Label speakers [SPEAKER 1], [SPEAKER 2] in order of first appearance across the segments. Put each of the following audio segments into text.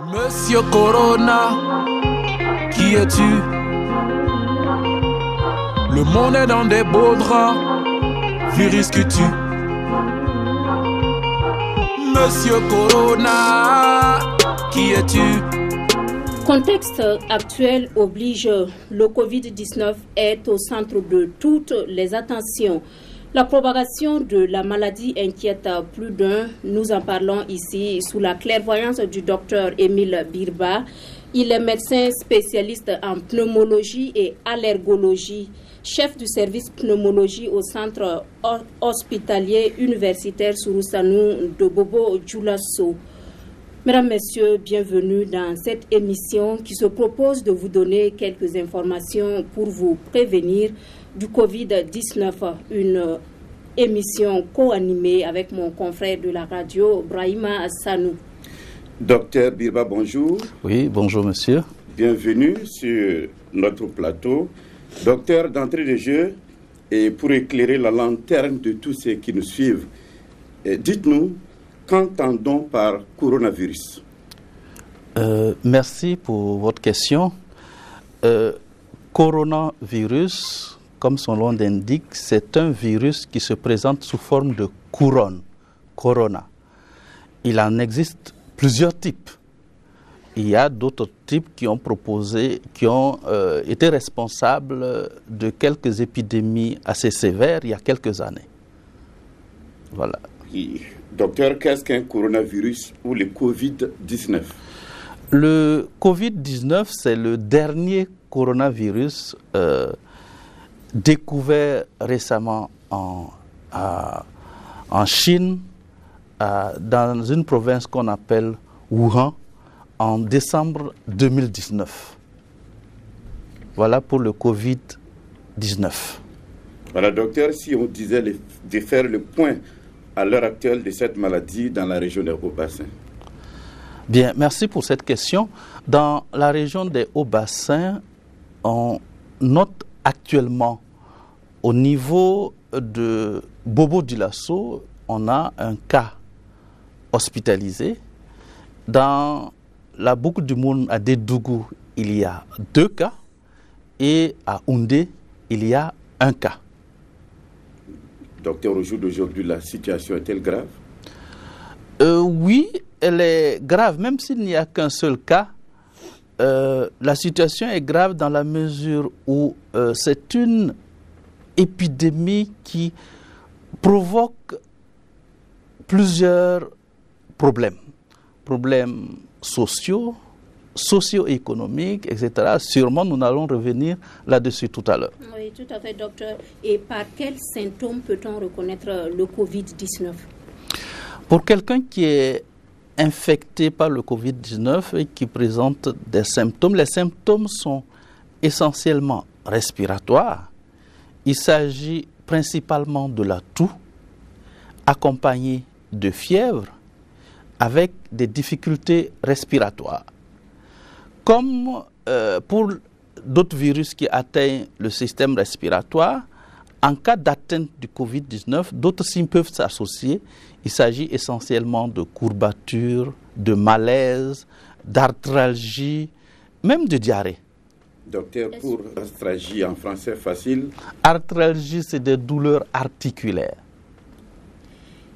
[SPEAKER 1] Monsieur Corona, qui es-tu? Le monde est dans des beaux draps, virus que tu. Monsieur Corona, qui es-tu?
[SPEAKER 2] Contexte actuel oblige, le Covid-19 est au centre de toutes les attentions. La propagation de la maladie inquiète plus d'un. Nous en parlons ici sous la clairvoyance du docteur Émile Birba. Il est médecin spécialiste en pneumologie et allergologie, chef du service pneumologie au centre hospitalier universitaire Souroussanou de Bobo Dioulasso. Mesdames, Messieurs, bienvenue dans cette émission qui se propose de vous donner quelques informations pour vous prévenir du Covid-19. Une émission co-animée avec mon confrère de la radio, Brahima Assanou.
[SPEAKER 3] Docteur Birba, bonjour.
[SPEAKER 4] Oui, bonjour monsieur.
[SPEAKER 3] Bienvenue sur notre plateau. Docteur, d'entrée de jeu, et pour éclairer la lanterne de tous ceux qui nous suivent, dites-nous, qu'entend-on par coronavirus?
[SPEAKER 4] Merci pour votre question. Coronavirus, comme son nom l'indique, c'est un virus qui se présente sous forme de couronne, corona. Il en existe plusieurs types. Il y a d'autres types qui ont été responsables de quelques épidémies assez sévères il y a quelques années. Voilà.
[SPEAKER 3] Docteur, qu'est-ce qu'un coronavirus ou le Covid-19?
[SPEAKER 4] Le Covid-19, c'est le dernier coronavirus découvert récemment en Chine, dans une province qu'on appelle Wuhan, en décembre 2019. Voilà pour le Covid-19.
[SPEAKER 3] Voilà, docteur, si on disait de faire le point à l'heure actuelle de cette maladie dans la région des Hauts-Bassins?
[SPEAKER 4] Bien, merci pour cette question. Dans la région des Hauts-Bassins, on note actuellement au niveau de Bobo Dioulasso, on a un cas hospitalisé. Dans la boucle du Moun à Dédougou, il y a 2 cas et à Oundé, il y a 1 cas.
[SPEAKER 3] Docteur, au jour d'aujourd'hui, la situation est-elle grave?
[SPEAKER 4] Oui, elle est grave, même s'il n'y a qu'un seul cas. La situation est grave dans la mesure où c'est une épidémie qui provoque plusieurs problèmes. Problèmes sociaux, socio-économiques, etc. Sûrement, nous allons revenir là-dessus tout à l'heure.
[SPEAKER 2] Oui, tout à fait, docteur. Et par quels symptômes peut-on reconnaître le Covid-19?
[SPEAKER 4] Pour quelqu'un qui est infecté par le Covid-19 et qui présente des symptômes, les symptômes sont essentiellement respiratoires. Il s'agit principalement de la toux, accompagnée de fièvre, avec des difficultés respiratoires. Comme pour d'autres virus qui atteignent le système respiratoire, en cas d'atteinte du Covid-19, d'autres signes peuvent s'associer. Il s'agit essentiellement de courbatures, de malaise, d'arthralgie, même de diarrhée.
[SPEAKER 3] Docteur, pour arthralgie en français facile?
[SPEAKER 4] Arthralgie, c'est des douleurs articulaires.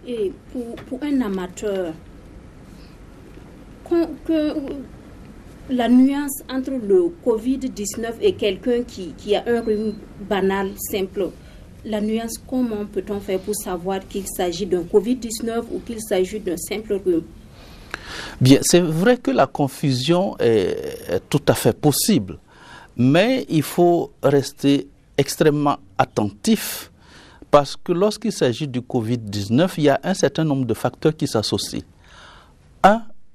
[SPEAKER 2] Et pour un amateur, que la nuance entre le Covid-19 et quelqu'un qui a un rhume banal, simple, la nuance, comment peut-on faire pour savoir qu'il s'agit d'un Covid-19 ou qu'il s'agit d'un simple rhume?
[SPEAKER 4] Bien, c'est vrai que la confusion est tout à fait possible, mais il faut rester extrêmement attentif parce que lorsqu'il s'agit du Covid-19, il y a un certain nombre de facteurs qui s'associent.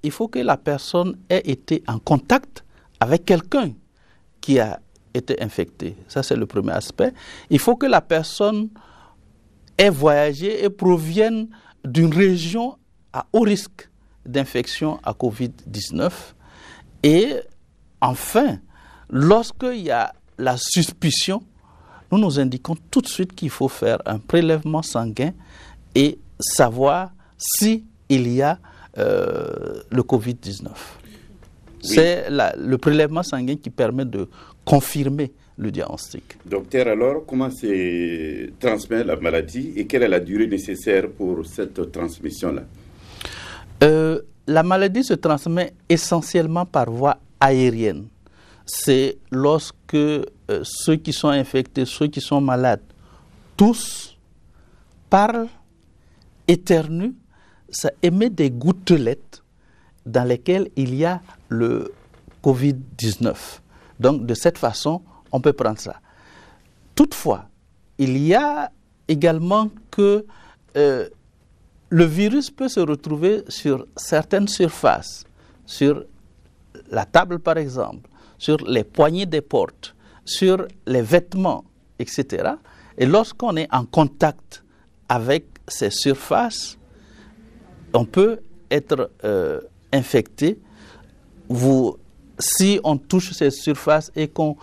[SPEAKER 4] Il faut que la personne ait été en contact avec quelqu'un qui a été infecté. Ça, c'est le premier aspect. Il faut que la personne ait voyagé et provienne d'une région à haut risque d'infection à Covid-19. Et enfin, lorsqu'il y a la suspicion, nous nous indiquons tout de suite qu'il faut faire un prélèvement sanguin et savoir s'il y a le Covid-19. C'est le prélèvement sanguin qui permet de confirmer le diagnostic.
[SPEAKER 3] Docteur, alors, comment se transmet la maladie et quelle est la durée nécessaire pour cette transmission-là?
[SPEAKER 4] La maladie se transmet essentiellement par voie aérienne. C'est lorsque ceux qui sont infectés, ceux qui sont malades, toussent, parlent, éternuent, ça émet des gouttelettes dans lesquelles il y a le Covid-19. Donc, de cette façon, on peut prendre ça. Toutefois, il y a également que le virus peut se retrouver sur certaines surfaces, sur la table par exemple, sur les poignées des portes, sur les vêtements, etc. Et lorsqu'on est en contact avec ces surfaces, on peut être infecté. Si on touche ces surfaces et qu'on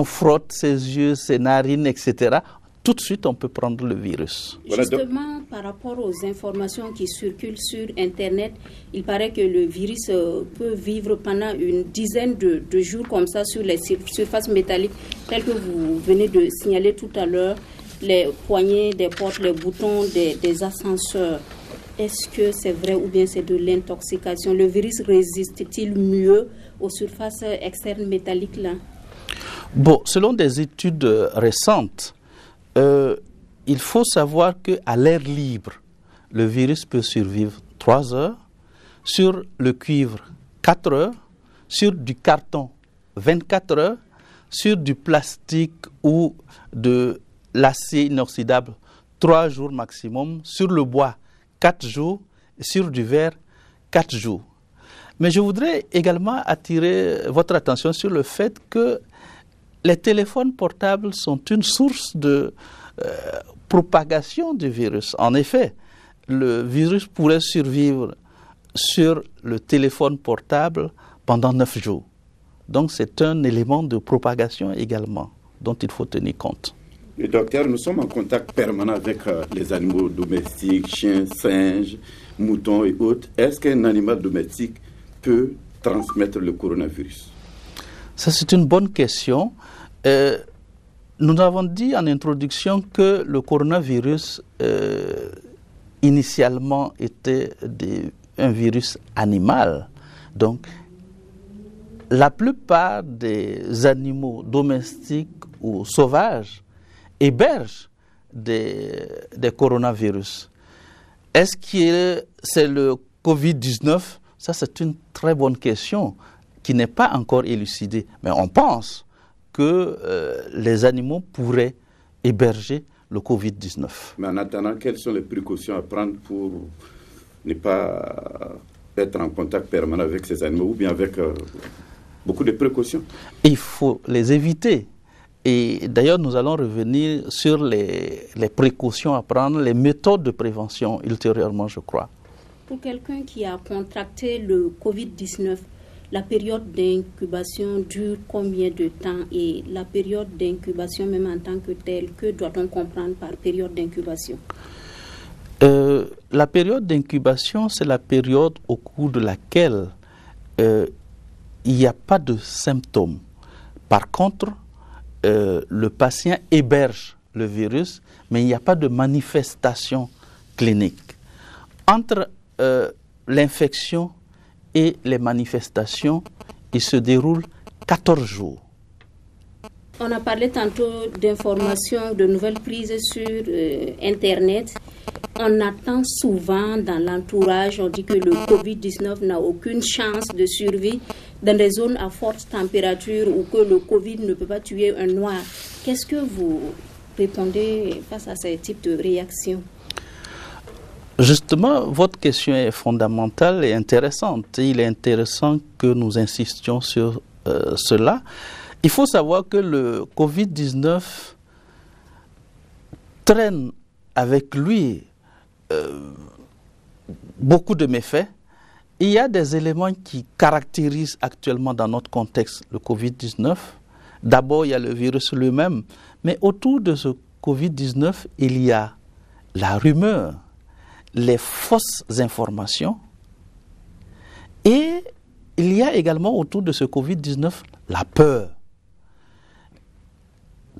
[SPEAKER 4] frotte ses yeux, ses narines, etc., tout de suite, on peut prendre le virus.
[SPEAKER 2] Justement, par rapport aux informations qui circulent sur Internet, il paraît que le virus peut vivre pendant une dizaine de jours comme ça sur les surfaces métalliques, telles que vous venez de signaler tout à l'heure, les poignées des portes, les boutons des ascenseurs. Est-ce que c'est vrai ou bien c'est de l'intoxication? Le virus résiste-t-il mieux aux surfaces externes métalliques là?
[SPEAKER 4] Bon, selon des études récentes, il faut savoir qu'à l'air libre, le virus peut survivre 3 heures, sur le cuivre 4 heures, sur du carton 24 heures, sur du plastique ou de l'acier inoxydable 3 jours maximum, sur le bois 4 jours, sur du verre 4 jours. Mais je voudrais également attirer votre attention sur le fait que les téléphones portables sont une source de propagation du virus. En effet, le virus pourrait survivre sur le téléphone portable pendant 9 jours. Donc c'est un élément de propagation également dont il faut tenir compte.
[SPEAKER 3] Le docteur, nous sommes en contact permanent avec les animaux domestiques, chiens, singes, moutons et autres. Est-ce qu'un animal domestique peut transmettre le coronavirus?
[SPEAKER 4] Ça, c'est une bonne question. Nous avons dit en introduction que le coronavirus, initialement, était un virus animal. Donc, la plupart des animaux domestiques ou sauvages hébergent des coronavirus. Est-ce que c'est le Covid-19? Ça, c'est une très bonne question qui n'est pas encore élucidée. Mais on pense que les animaux pourraient héberger le Covid-19.
[SPEAKER 3] Mais en attendant, quelles sont les précautions à prendre pour ne pas être en contact permanent avec ces animaux ou bien avec beaucoup de précautions?
[SPEAKER 4] Il faut les éviter. Et d'ailleurs, nous allons revenir sur les précautions à prendre, les méthodes de prévention ultérieurement, je crois.
[SPEAKER 2] Pour quelqu'un qui a contracté le Covid-19, la période d'incubation dure combien de temps? Et la période d'incubation, même en tant que telle, que doit-on comprendre par période d'incubation?
[SPEAKER 4] La période d'incubation, c'est la période au cours de laquelle il n'y a pas de symptômes. Par contre, le patient héberge le virus, mais il n'y a pas de manifestation clinique. Entre l'infection et les manifestations, il se déroule 14 jours.
[SPEAKER 2] On a parlé tantôt d'informations, de nouvelles prises sur Internet. On attend souvent dans l'entourage, on dit que le Covid-19 n'a aucune chance de survie dans des zones à forte température ou que le Covid ne peut pas tuer un noir. Qu'est-ce que vous répondez face à ce type de réaction?
[SPEAKER 4] Justement, votre question est fondamentale et intéressante. Il est intéressant que nous insistions sur cela. Il faut savoir que le Covid-19 traîne avec lui beaucoup de méfaits. Il y a des éléments qui caractérisent actuellement dans notre contexte le Covid-19. D'abord, il y a le virus lui-même, mais autour de ce Covid-19, il y a la rumeur, les fausses informations et il y a également autour de ce Covid-19 la peur.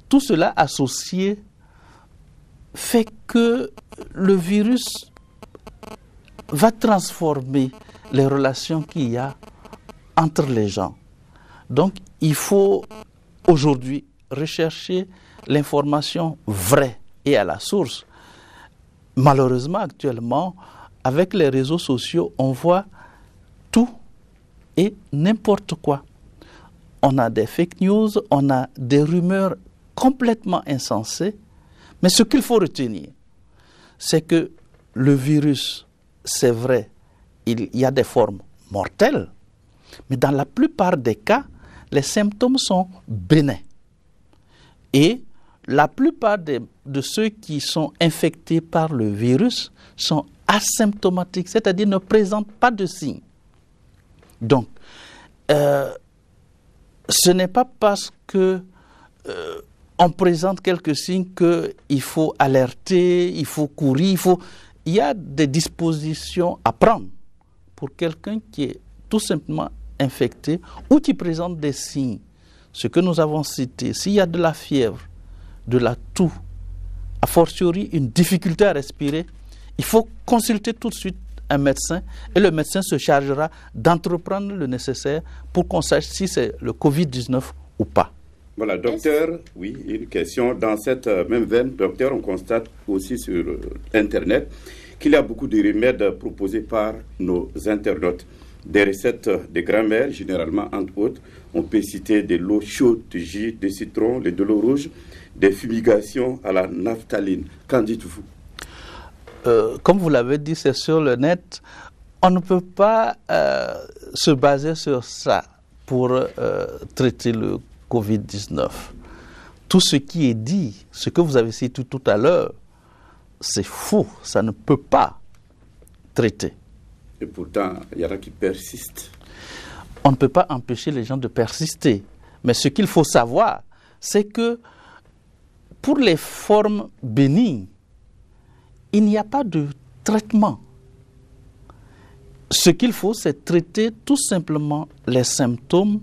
[SPEAKER 4] Tout cela associé fait que le virus va transformer les relations qu'il y a entre les gens. Donc, il faut aujourd'hui rechercher l'information vraie et à la source. Malheureusement, actuellement, avec les réseaux sociaux, on voit tout et n'importe quoi. On a des fake news, on a des rumeurs complètement insensées, mais ce qu'il faut retenir, c'est que le virus, c'est vrai, il y a des formes mortelles, mais dans la plupart des cas, les symptômes sont bénins. Et la plupart de ceux qui sont infectés par le virus sont asymptomatiques, c'est-à-dire ne présentent pas de signes. Donc, ce n'est pas parce que on présente quelques signes qu'il faut alerter, il faut courir, il y a des dispositions à prendre pour quelqu'un qui est tout simplement infecté ou qui présente des signes. Ce que nous avons cité, s'il y a de la fièvre, de la toux, a fortiori une difficulté à respirer, il faut consulter tout de suite un médecin et le médecin se chargera d'entreprendre le nécessaire pour qu'on sache si c'est le Covid-19 ou pas.
[SPEAKER 3] Voilà, docteur, oui, une question. Dans cette même veine, docteur, on constate aussi sur Internet qu'il y a beaucoup de remèdes proposés par nos internautes. Des recettes de grand-mère, généralement, entre autres. On peut citer de l'eau chaude, de jus de citron, de l'eau rouge, des fumigations à la naphtaline. Qu'en dites-vous?
[SPEAKER 4] Comme vous l'avez dit, c'est sur le net. On ne peut pas se baser sur ça pour traiter le Covid-19. Tout ce qui est dit, ce que vous avez cité tout à l'heure, c'est faux. Ça ne peut pas traiter.
[SPEAKER 3] Et pourtant, il y en a qui persistent.
[SPEAKER 4] On ne peut pas empêcher les gens de persister. Mais ce qu'il faut savoir, c'est que pour les formes bénignes, il n'y a pas de traitement. Ce qu'il faut, c'est traiter tout simplement les symptômes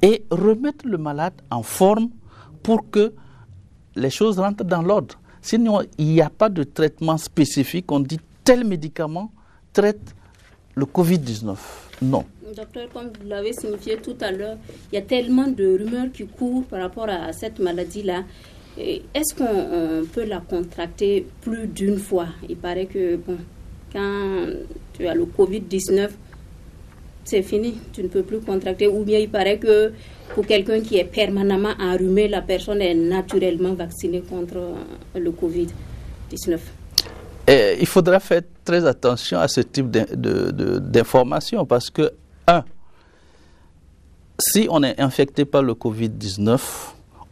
[SPEAKER 4] et remettre le malade en forme pour que les choses rentrent dans l'ordre. Sinon, il n'y a pas de traitement spécifique. On dit tel médicament traite le Covid-19. Non.
[SPEAKER 2] Docteur, comme vous l'avez signifié tout à l'heure, il y a tellement de rumeurs qui courent par rapport à cette maladie-là. Est-ce qu'on peut la contracter plus d'une fois? Il paraît que quand tu as le Covid-19, c'est fini, tu ne peux plus contracter. Ou bien il paraît que pour quelqu'un qui est permanemment enrhumé, la personne est naturellement vaccinée contre le Covid-19.
[SPEAKER 4] Il faudra faire très attention à ce type d'informations parce que, si on est infecté par le Covid-19,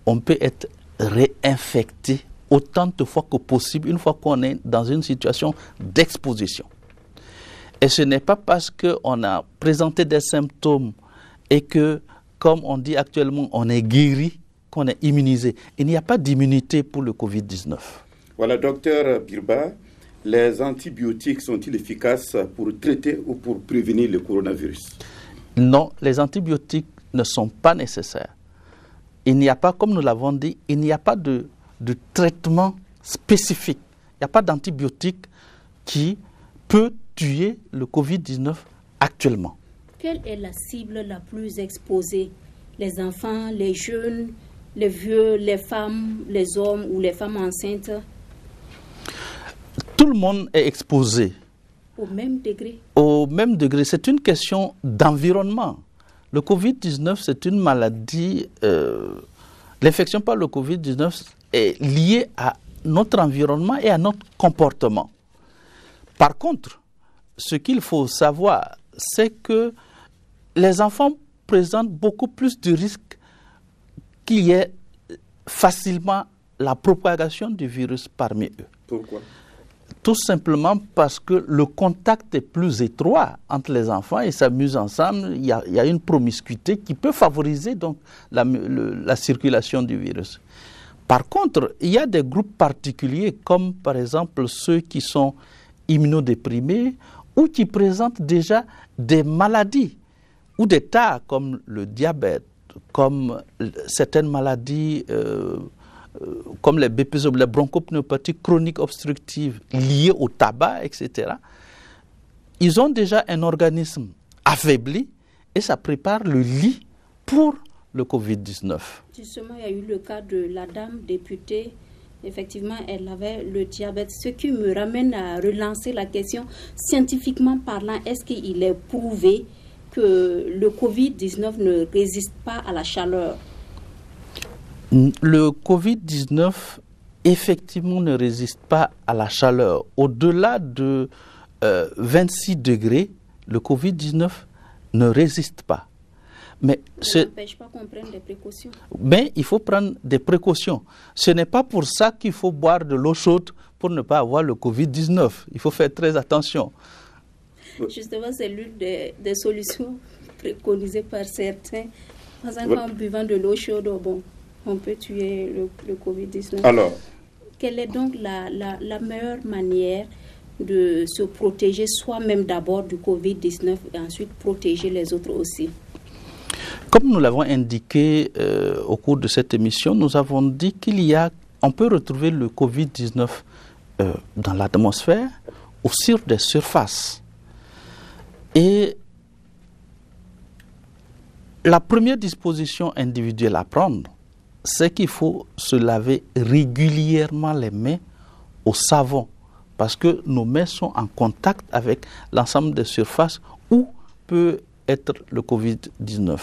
[SPEAKER 4] on peut être réinfecté autant de fois que possible, une fois qu'on est dans une situation d'exposition. Et ce n'est pas parce qu'on a présenté des symptômes et que, comme on dit actuellement, on est guéri, qu'on est immunisé. Il n'y a pas d'immunité pour le Covid-19.
[SPEAKER 3] Voilà, docteur Birba, les antibiotiques sont-ils efficaces pour traiter ou pour prévenir le coronavirus?
[SPEAKER 4] Non, les antibiotiques ne sont pas nécessaires. Il n'y a pas, comme nous l'avons dit, il n'y a pas de traitement spécifique. Il n'y a pas d'antibiotique qui peut tuer le Covid-19 actuellement.
[SPEAKER 2] Quelle est la cible la plus exposée? Les enfants, les jeunes, les vieux, les femmes, les hommes ou les femmes enceintes?
[SPEAKER 4] Tout le monde est exposé.
[SPEAKER 2] Au même degré?
[SPEAKER 4] Au même degré. C'est une question d'environnement. Le Covid-19, c'est une maladie. L'infection par le Covid-19 est liée à notre environnement et à notre comportement. Par contre, ce qu'il faut savoir, c'est que les enfants présentent beaucoup plus de risques qu'il y ait facilement la propagation du virus parmi eux.
[SPEAKER 3] Pourquoi?
[SPEAKER 4] Tout simplement parce que le contact est plus étroit entre les enfants, ils s'amusent ensemble, il y a une promiscuité qui peut favoriser donc la circulation du virus. Par contre, il y a des groupes particuliers comme par exemple ceux qui sont immunodéprimés ou qui présentent déjà des maladies ou d'états comme le diabète, comme certaines maladies comme les BPCO, les bronchopnéopathies chroniques obstructives liées au tabac, etc., ils ont déjà un organisme affaibli et ça prépare le lit pour le Covid-19.
[SPEAKER 2] Justement, il y a eu le cas de la dame députée. Effectivement, elle avait le diabète. Ce qui me ramène à relancer la question, scientifiquement parlant, est-ce qu'il est prouvé que le Covid-19 ne résiste pas à la chaleur?
[SPEAKER 4] Le Covid-19, effectivement, ne résiste pas à la chaleur. Au-delà de 26 degrés, le Covid-19 ne résiste pas. Mais
[SPEAKER 2] ça n'empêche pas qu'on prenne des précautions.
[SPEAKER 4] Mais il faut prendre des précautions. Ce n'est pas pour ça qu'il faut boire de l'eau chaude pour ne pas avoir le Covid-19. Il faut faire très attention.
[SPEAKER 2] Justement, c'est l'une des solutions préconisées par certains. Par exemple, en buvant de l'eau chaude, bon, on peut tuer le Covid-19.
[SPEAKER 3] Alors,
[SPEAKER 2] quelle est donc la meilleure manière de se protéger soi-même d'abord du Covid-19 et ensuite protéger les autres aussi?
[SPEAKER 4] Comme nous l'avons indiqué au cours de cette émission, nous avons dit on peut retrouver le Covid-19 dans l'atmosphère ou sur des surfaces. Et la première disposition individuelle à prendre, c'est qu'il faut se laver régulièrement les mains au savon, parce que nos mains sont en contact avec l'ensemble des surfaces où peut être le Covid-19.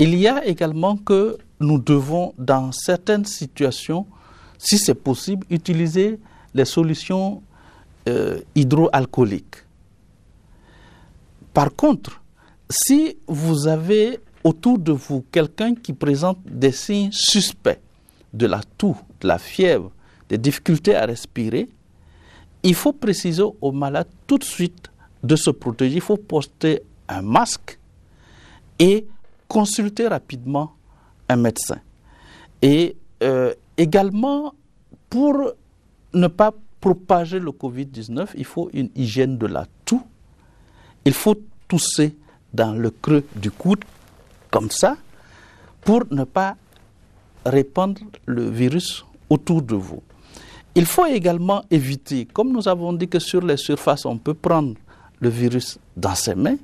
[SPEAKER 4] Il y a également que nous devons, dans certaines situations, si c'est possible, utiliser les solutions hydroalcooliques. Par contre, si vous avez autour de vous quelqu'un qui présente des signes suspects, de la toux, de la fièvre, des difficultés à respirer, il faut préciser au malade tout de suite de se protéger. Il faut porter un masque et consulter rapidement un médecin. Et également, pour ne pas propager le Covid-19, il faut une hygiène de la toux. Il faut tousser dans le creux du coude, comme ça, pour ne pas répandre le virus autour de vous. Il faut également éviter, comme nous avons dit que sur les surfaces, on peut prendre le virus dans ses mains,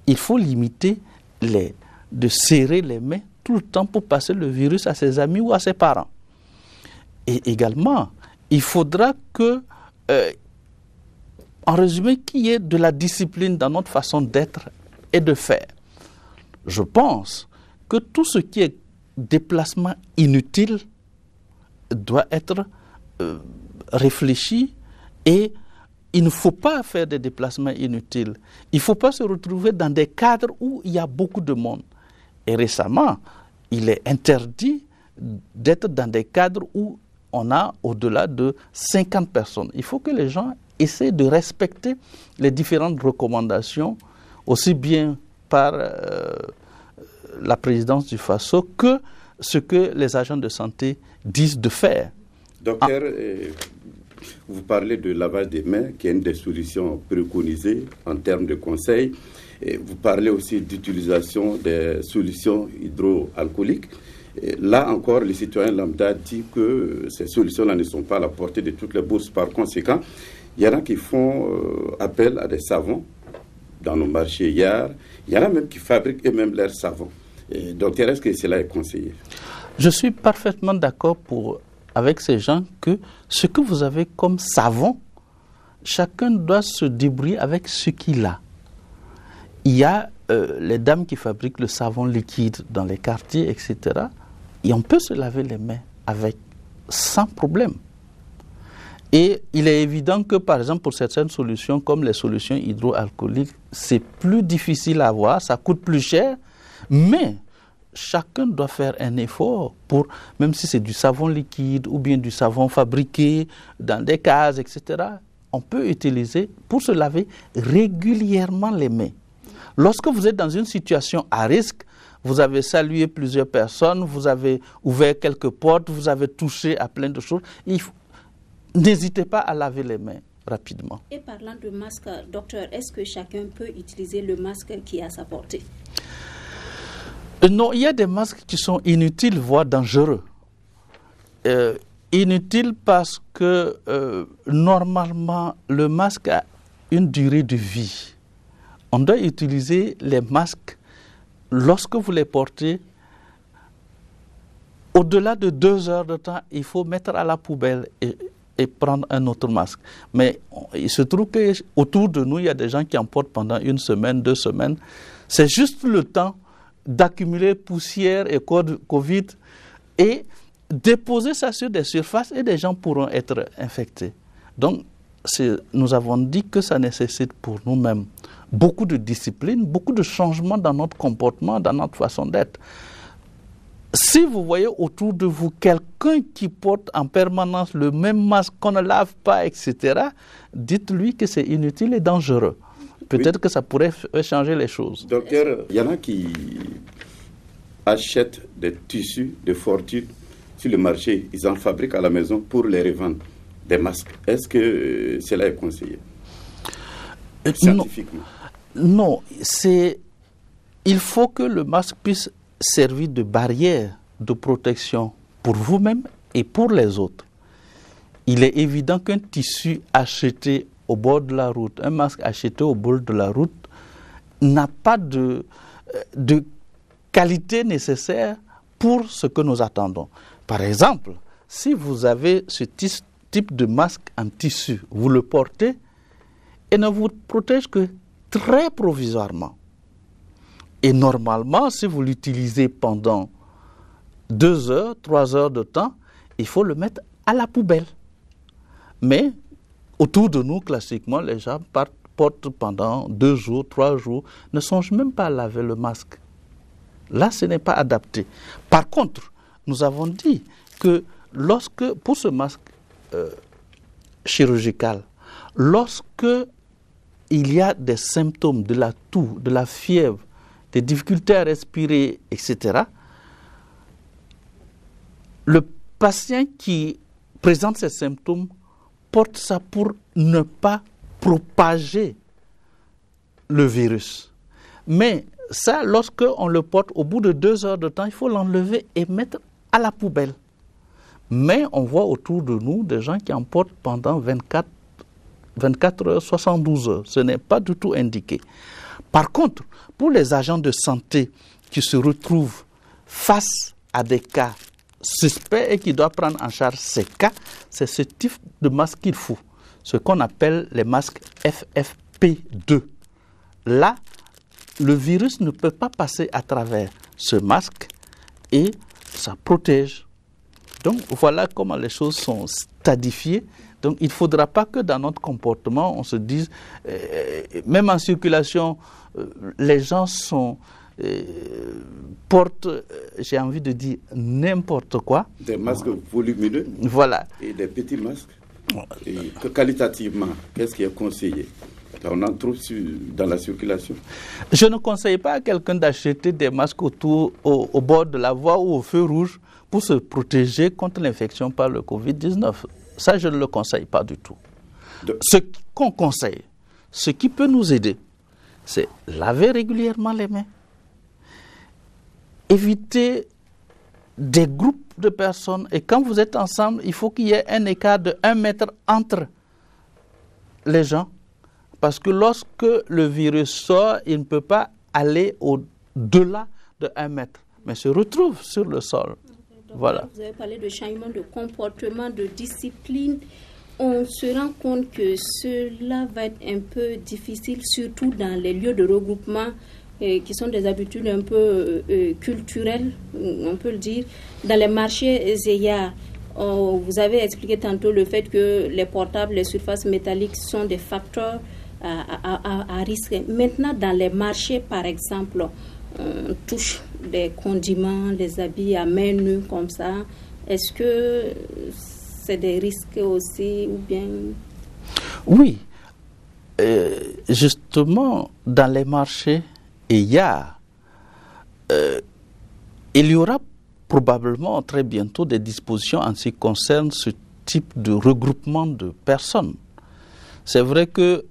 [SPEAKER 4] il faut limiter de serrer les mains tout le temps pour passer le virus à ses amis ou à ses parents. Et également, il faudra que, en résumé, qu'il y ait de la discipline dans notre façon d'être et de faire. Je pense que tout ce qui est déplacement inutile doit être réfléchi et il ne faut pas faire des déplacements inutiles. Il ne faut pas se retrouver dans des cadres où il y a beaucoup de monde. Et récemment, il est interdit d'être dans des cadres où on a au-delà de 50 personnes. Il faut que les gens essaient de respecter les différentes recommandations, aussi bien par la présidence du FASO que ce que les agents de santé disent de faire.
[SPEAKER 3] Docteur, vous parlez de lavage des mains, qui est une des solutions préconisées en termes de conseils. Et vous parlez aussi d'utilisation des solutions hydroalcooliques. Et là encore, les citoyens lambda disent que ces solutions-là ne sont pas à la portée de toutes les bourses. Par conséquent, il y en a qui font appel à des savons dans nos marchés hier. Il y en a même qui fabriquent eux-mêmes leurs savons. Et docteur, est-ce que cela est conseillé?
[SPEAKER 4] Je suis parfaitement d'accord avec ces gens que ce que vous avez comme savon, chacun doit se débrouiller avec ce qu'il a. Il y a les dames qui fabriquent le savon liquide dans les quartiers, etc. Et on peut se laver les mains avec sans problème. Et il est évident que, par exemple, pour certaines solutions, comme les solutions hydroalcooliques, c'est plus difficile à avoir, ça coûte plus cher, mais chacun doit faire un effort pour, même si c'est du savon liquide ou bien du savon fabriqué dans des cases, etc., on peut utiliser pour se laver régulièrement les mains. Lorsque vous êtes dans une situation à risque, vous avez salué plusieurs personnes, vous avez ouvert quelques portes, vous avez touché à plein de choses, n'hésitez pas à laver les mains rapidement.
[SPEAKER 2] Et parlant de masque, docteur, est-ce que chacun peut utiliser le masque qui est à sa portée?
[SPEAKER 4] Non, il y a des masques qui sont inutiles, voire dangereux. Inutiles parce que normalement, le masque a une durée de vie. On doit utiliser les masques lorsque vous les portez. Au-delà de 2 heures de temps, il faut mettre à la poubelle et prendre un autre masque. Mais il se trouve qu'autour de nous, il y a des gens qui en portent pendant 1 semaine, 2 semaines. C'est juste le temps d'accumuler poussière et Covid et déposer ça sur des surfaces et des gens pourront être infectés. Donc, nous avons dit que ça nécessite pour nous-mêmes beaucoup de discipline, beaucoup de changements dans notre comportement, dans notre façon d'être. Si vous voyez autour de vous quelqu'un qui porte en permanence le même masque qu'on ne lave pas, etc., dites-lui que c'est inutile et dangereux. Peut-être que ça pourrait changer les choses.
[SPEAKER 3] Docteur, il y en a qui achètent des tissus de fortune sur le marché. Ils en fabriquent à la maison pour les revendre, des masques. Est-ce que cela est conseillé scientifiquement?
[SPEAKER 4] Non, il faut que le masque puisse servir de barrière de protection pour vous-même et pour les autres. Il est évident qu'un tissu acheté au bord de la route, un masque acheté au bord de la route, n'a pas de qualité nécessaire pour ce que nous attendons. Par exemple, si vous avez ce type de masque en tissu, vous le portez et ne vous protège que très provisoirement. Et normalement, si vous l'utilisez pendant 2 heures, 3 heures de temps, il faut le mettre à la poubelle. Mais autour de nous, classiquement, les gens portent pendant 2 jours, 3 jours, ne songent même pas à laver le masque. Là, ce n'est pas adapté. Par contre, nous avons dit que pour ce masque chirurgical, lorsque il y a des symptômes de la toux, de la fièvre, des difficultés à respirer, etc., le patient qui présente ces symptômes porte ça pour ne pas propager le virus. Mais ça, lorsqu'on le porte, au bout de 2 heures de temps, il faut l'enlever et mettre à la poubelle. Mais on voit autour de nous des gens qui en portent pendant 24 heures, 72 heures. Ce n'est pas du tout indiqué. Par contre, pour les agents de santé qui se retrouvent face à des cas suspects et qui doivent prendre en charge ces cas, c'est ce type de masque qu'il faut, ce qu'on appelle les masques FFP2. Là, le virus ne peut pas passer à travers ce masque et ça protège. Donc voilà comment les choses sont stadifiées. Donc il ne faudra pas que dans notre comportement, on se dise, même en circulation, les gens portent, j'ai envie de dire, n'importe quoi.
[SPEAKER 3] Des masques volumineux.
[SPEAKER 4] Voilà.
[SPEAKER 3] Et des petits masques. Et qualitativement, qu'est-ce qui est conseillé? On en trouve dans la circulation.
[SPEAKER 4] Je ne conseille pas à quelqu'un d'acheter des masques au bord de la voie ou au feu rouge pour se protéger contre l'infection par le Covid-19. Ça, je ne le conseille pas du tout. Ce qu'on conseille, ce qui peut nous aider, c'est laver régulièrement les mains, éviter des groupes de personnes. Et quand vous êtes ensemble, il faut qu'il y ait un écart de 1 mètre entre les gens. Parce que lorsque le virus sort, il ne peut pas aller au-delà de 1 mètre, mais se retrouve sur le sol.
[SPEAKER 2] Donc,
[SPEAKER 4] voilà.
[SPEAKER 2] Vous avez parlé de changement de comportement, de discipline. On se rend compte que cela va être un peu difficile, surtout dans les lieux de regroupement qui sont des habitudes un peu culturelles, on peut le dire. Dans les marchés ZEYA, vous avez expliqué tantôt le fait que les portables, les surfaces métalliques sont des facteurs à risque. Maintenant, dans les marchés, par exemple, on touche des condiments, des habits à main nue comme ça. Est-ce que c'est des risques aussi ou bien...
[SPEAKER 4] Oui. Justement, dans les marchés, il y aura probablement très bientôt des dispositions en ce qui concerne ce type de regroupement de personnes. C'est vrai que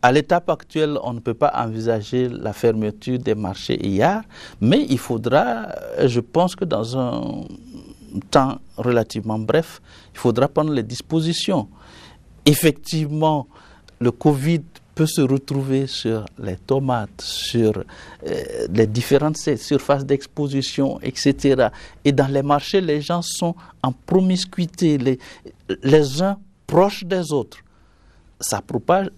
[SPEAKER 4] À l'étape actuelle, on ne peut pas envisager la fermeture des marchés hier, mais il faudra, je pense que dans un temps relativement bref, il faudra prendre les dispositions. Effectivement, le Covid peut se retrouver sur les tomates, sur les différentes surfaces d'exposition, etc. Et dans les marchés, les gens sont en promiscuité, les uns proches des autres. Ça propage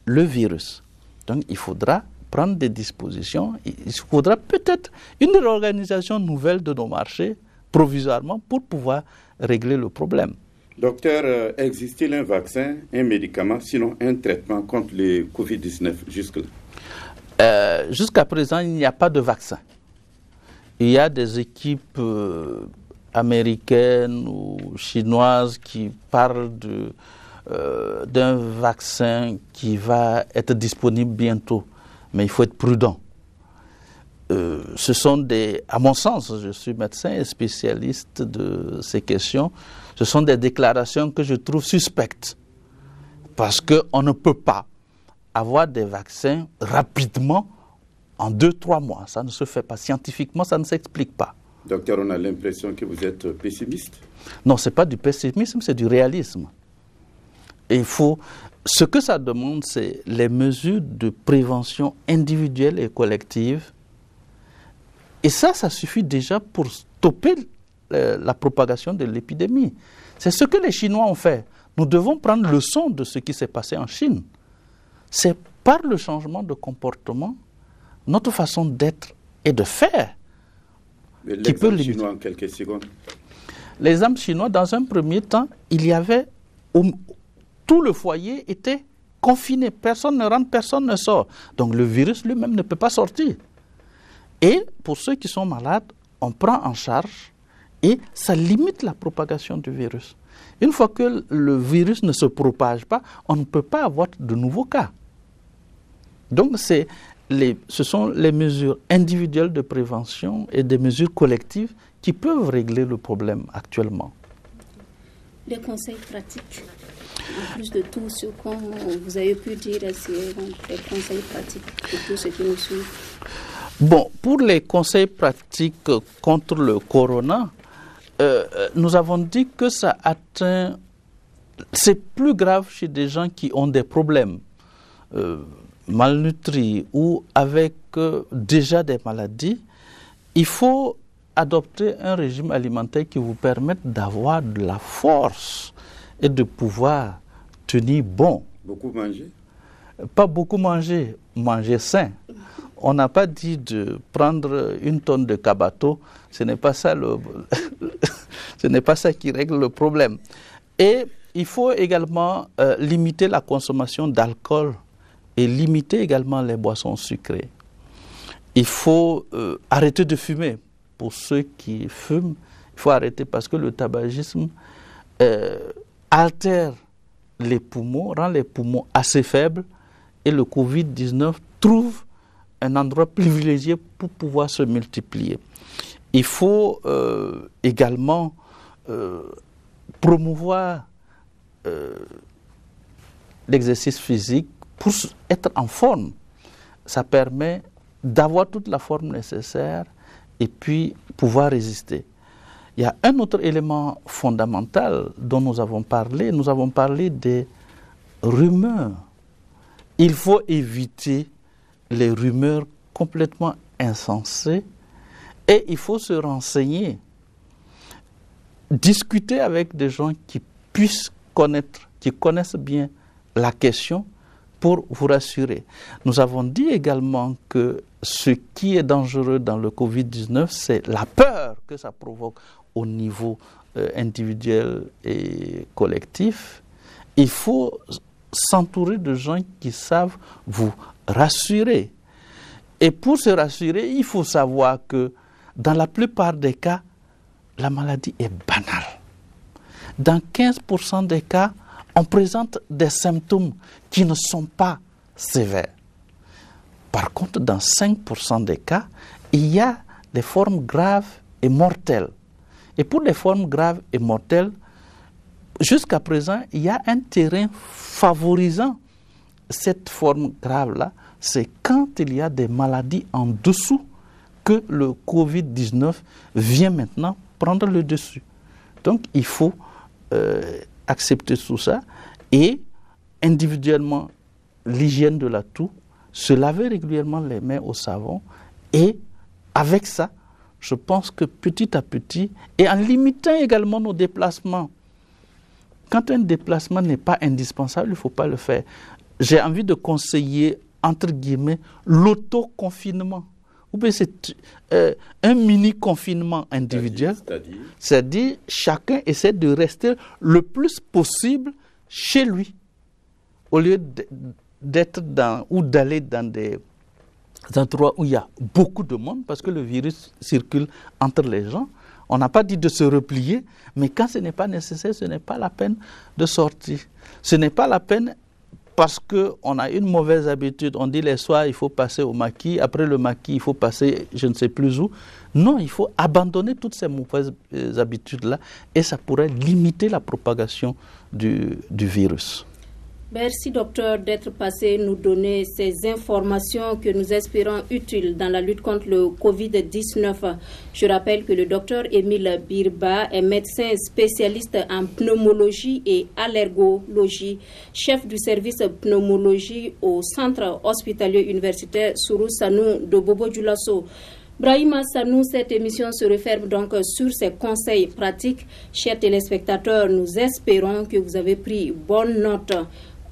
[SPEAKER 4] le virus. Donc il faudra prendre des dispositions. Il faudra peut-être une réorganisation nouvelle de nos marchés, provisoirement, pour pouvoir régler le problème.
[SPEAKER 3] Docteur, existe-t-il un vaccin, un médicament, sinon un traitement contre le Covid-19 jusque-là?
[SPEAKER 4] Jusqu'à présent, il n'y a pas de vaccin. Il y a des équipes américaines ou chinoises qui parlent d'un vaccin qui va être disponible bientôt. Mais il faut être prudent. Ce sont à mon sens, je suis médecin et spécialiste de ces questions, ce sont des déclarations que je trouve suspectes. Parce qu'on ne peut pas avoir des vaccins rapidement en 2-3 mois. Ça ne se fait pas. Scientifiquement, ça ne s'explique pas.
[SPEAKER 3] Docteur, on a l'impression que vous êtes pessimiste.
[SPEAKER 4] Non, ce n'est pas du pessimisme, c'est du réalisme. Et ce que ça demande, c'est les mesures de prévention individuelle et collective. Et ça suffit déjà pour stopper la propagation de l'épidémie. C'est ce que les Chinois ont fait. Nous devons prendre leçon de ce qui s'est passé en Chine. C'est par le changement de comportement, notre façon d'être et de faire qui peut limiter.
[SPEAKER 3] Chinois en quelques secondes.
[SPEAKER 4] L'exemple chinois, dans un premier temps, il y avait tout le foyer était confiné. Personne ne rentre, personne ne sort. Donc le virus lui-même ne peut pas sortir. Et pour ceux qui sont malades, on prend en charge et ça limite la propagation du virus. Une fois que le virus ne se propage pas, on ne peut pas avoir de nouveaux cas. Donc ce sont les mesures individuelles de prévention et des mesures collectives qui peuvent régler le problème actuellement.
[SPEAKER 2] Les conseils pratiques, en plus de tout ce que vous avez pu dire, c'est les conseils pratiques pour tous ceux qui nous suivent.
[SPEAKER 4] Bon, pour les conseils pratiques contre le corona, nous avons dit que ça atteint, c'est plus grave chez des gens qui ont des problèmes malnutris ou avec déjà des maladies. Il faut adopter un régime alimentaire qui vous permette d'avoir de la force et de pouvoir tenir bon.
[SPEAKER 3] Beaucoup manger?
[SPEAKER 4] Pas beaucoup manger, manger sain. On n'a pas dit de prendre une tonne de cabato, ce n'est pas ça ce n'est pas ça qui règle le problème. Et il faut également limiter la consommation d'alcool et limiter également les boissons sucrées. Il faut arrêter de fumer. Pour ceux qui fument, il faut arrêter parce que le tabagisme altère les poumons, rend les poumons assez faibles et le Covid-19 trouve un endroit privilégié pour pouvoir se multiplier. Il faut également promouvoir l'exercice physique pour être en forme. Ça permet d'avoir toute la forme nécessaire et puis pouvoir résister. Il y a un autre élément fondamental dont nous avons parlé des rumeurs. Il faut éviter les rumeurs complètement insensées et il faut se renseigner, discuter avec des gens qui puissent connaître, qui connaissent bien la question pour vous rassurer. Nous avons dit également que ce qui est dangereux dans le Covid-19, c'est la peur que ça provoque au niveau individuel et collectif. Il faut s'entourer de gens qui savent vous rassurer. Et pour se rassurer, il faut savoir que dans la plupart des cas, la maladie est banale. Dans 15% des cas, on présente des symptômes qui ne sont pas sévères. Par contre, dans 5% des cas, il y a des formes graves et mortelles. Et pour les formes graves et mortelles, jusqu'à présent, il y a un terrain favorisant cette forme grave-là, c'est quand il y a des maladies en dessous que le Covid-19 vient maintenant prendre le dessus. Donc, il faut accepter tout ça et individuellement, l'hygiène de la toux, se laver régulièrement les mains au savon et avec ça, je pense que petit à petit, et en limitant également nos déplacements, quand un déplacement n'est pas indispensable, il ne faut pas le faire. J'ai envie de conseiller, entre guillemets, l'autoconfinement. Ou bien c'est un mini-confinement individuel. C'est-à-dire, chacun essaie de rester le plus possible chez lui, au lieu d'être ou d'aller dans des endroits où il y a beaucoup de monde, parce que le virus circule entre les gens. On n'a pas dit de se replier, mais quand ce n'est pas nécessaire, ce n'est pas la peine de sortir. Ce n'est pas la peine parce qu'on a une mauvaise habitude. On dit les soirs, il faut passer au maquis. Après le maquis, il faut passer je ne sais plus où. Non, il faut abandonner toutes ces mauvaises habitudes-là et ça pourrait limiter la propagation du virus.
[SPEAKER 2] Merci docteur d'être passé nous donner ces informations que nous espérons utiles dans la lutte contre le Covid-19. Je rappelle que le docteur Émile Birba est médecin spécialiste en pneumologie et allergologie, chef du service pneumologie au centre hospitalier universitaire Sourou Sanou de Bobo-Dioulasso. Brahima Sanou, cette émission se referme donc sur ces conseils pratiques. Chers téléspectateurs, nous espérons que vous avez pris bonne note.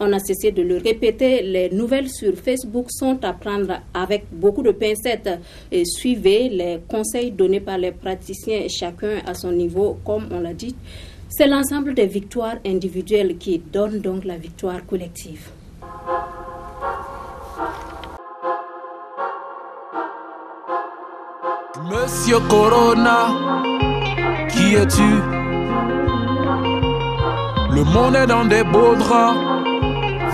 [SPEAKER 2] On a cessé de le répéter, les nouvelles sur Facebook sont à prendre avec beaucoup de pincettes et suivez les conseils donnés par les praticiens, chacun à son niveau, comme on l'a dit. C'est l'ensemble des victoires individuelles qui donnent donc la victoire collective.
[SPEAKER 1] Monsieur Corona, qui es-tu? Le monde est dans des beaux draps.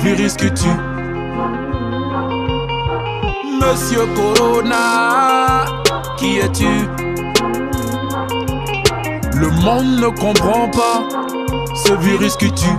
[SPEAKER 1] Virus que tu. Monsieur Corona, qui es-tu? Le monde ne comprend pas ce virus que tu.